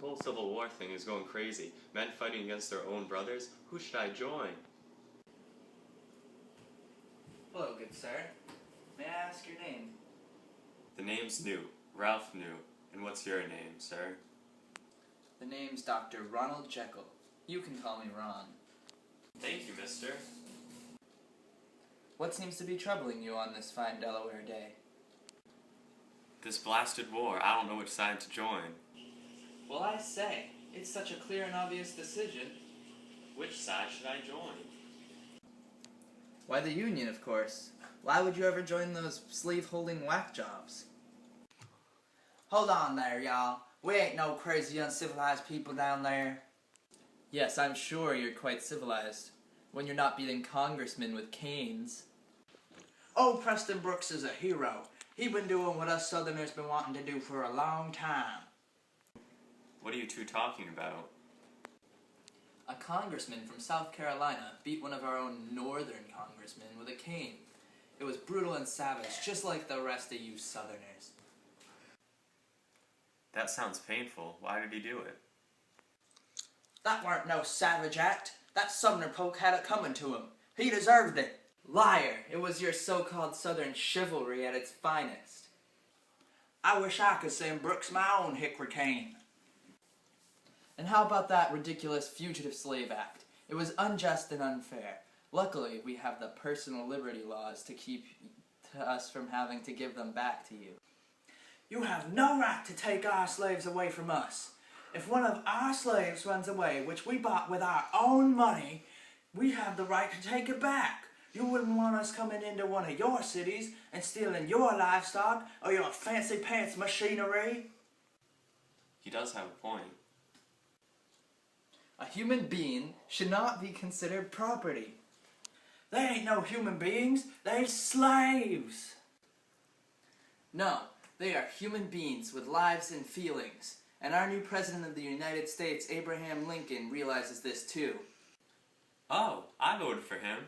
whole Civil War thing is going crazy. Men fighting against their own brothers? Who should I join? Hello, good sir. May I ask your name? The name's New. Ralph New. And what's your name, sir? The name's Dr. Ronald Jekyll. You can call me Ron. Thank you, mister. What seems to be troubling you on this fine Delaware day? This blasted war. I don't know which side to join. Well, I say, it's such a clear and obvious decision. Which side should I join? Why, the Union, of course. Why would you ever join those slave-holding whack jobs? Hold on there, y'all. We ain't no crazy uncivilized people down there. Yes, I'm sure you're quite civilized, when you're not beating congressmen with canes. Oh, Preston Brooks is a hero. He been doing what us Southerners been wanting to do for a long time. What are you two talking about? A congressman from South Carolina beat one of our own northern congressmen with a cane. It was brutal and savage, just like the rest of you Southerners. That sounds painful. Why did he do it? That weren't no savage act. That Sumner poke had it coming to him. He deserved it. Liar! It was your so-called Southern chivalry at its finest. I wish I could send Brooks my own hickory cane. And how about that ridiculous Fugitive Slave Act? It was unjust and unfair. Luckily, we have the personal liberty laws to keep us from having to give them back to you. You have no right to take our slaves away from us. If one of our slaves runs away, which we bought with our own money, we have the right to take it back. You wouldn't want us coming into one of your cities and stealing your livestock or your fancy pants machinery. He does have a point. A human being should not be considered property. They ain't no human beings, they're slaves. No, they are human beings with lives and feelings. And our new President of the United States, Abraham Lincoln, realizes this too. Oh, I voted for him.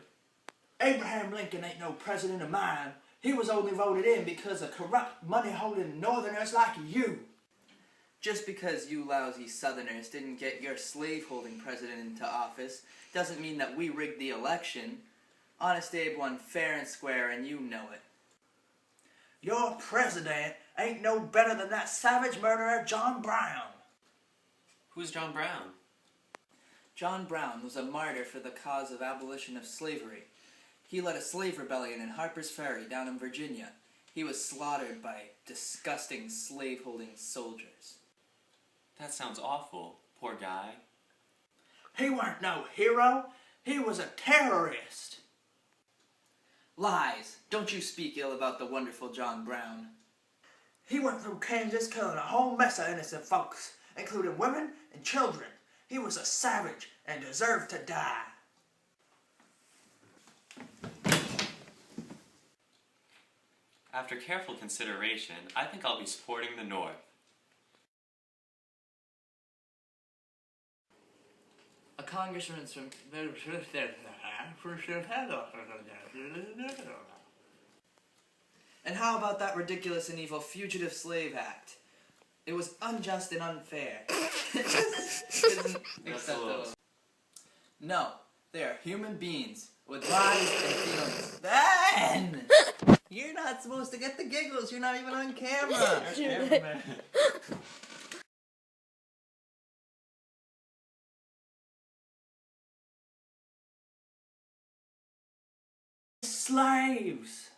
Abraham Lincoln ain't no president of mine. He was only voted in because of corrupt, money-holding northerners like you. Just because you lousy Southerners didn't get your slave-holding president into office doesn't mean that we rigged the election. Honest Abe won fair and square, and you know it. Your president ain't no better than that savage murderer John Brown. Who's John Brown? John Brown was a martyr for the cause of abolition of slavery. He led a slave rebellion in Harper's Ferry down in Virginia. He was slaughtered by disgusting slave-holding soldiers. That sounds awful. Poor guy. He weren't no hero. He was a terrorist. Lies. Don't you speak ill about the wonderful John Brown. He went through Kansas killing a whole mess of innocent folks, including women and children. He was a savage and deserved to die. After careful consideration, I think I'll be supporting the North. A congressman from... And how about that ridiculous and evil Fugitive Slave Act? It was unjust and unfair. Isn't acceptable. No, they are human beings with lives and feelings. Ben! You're not supposed to get the giggles. You're not even on camera. Slaves!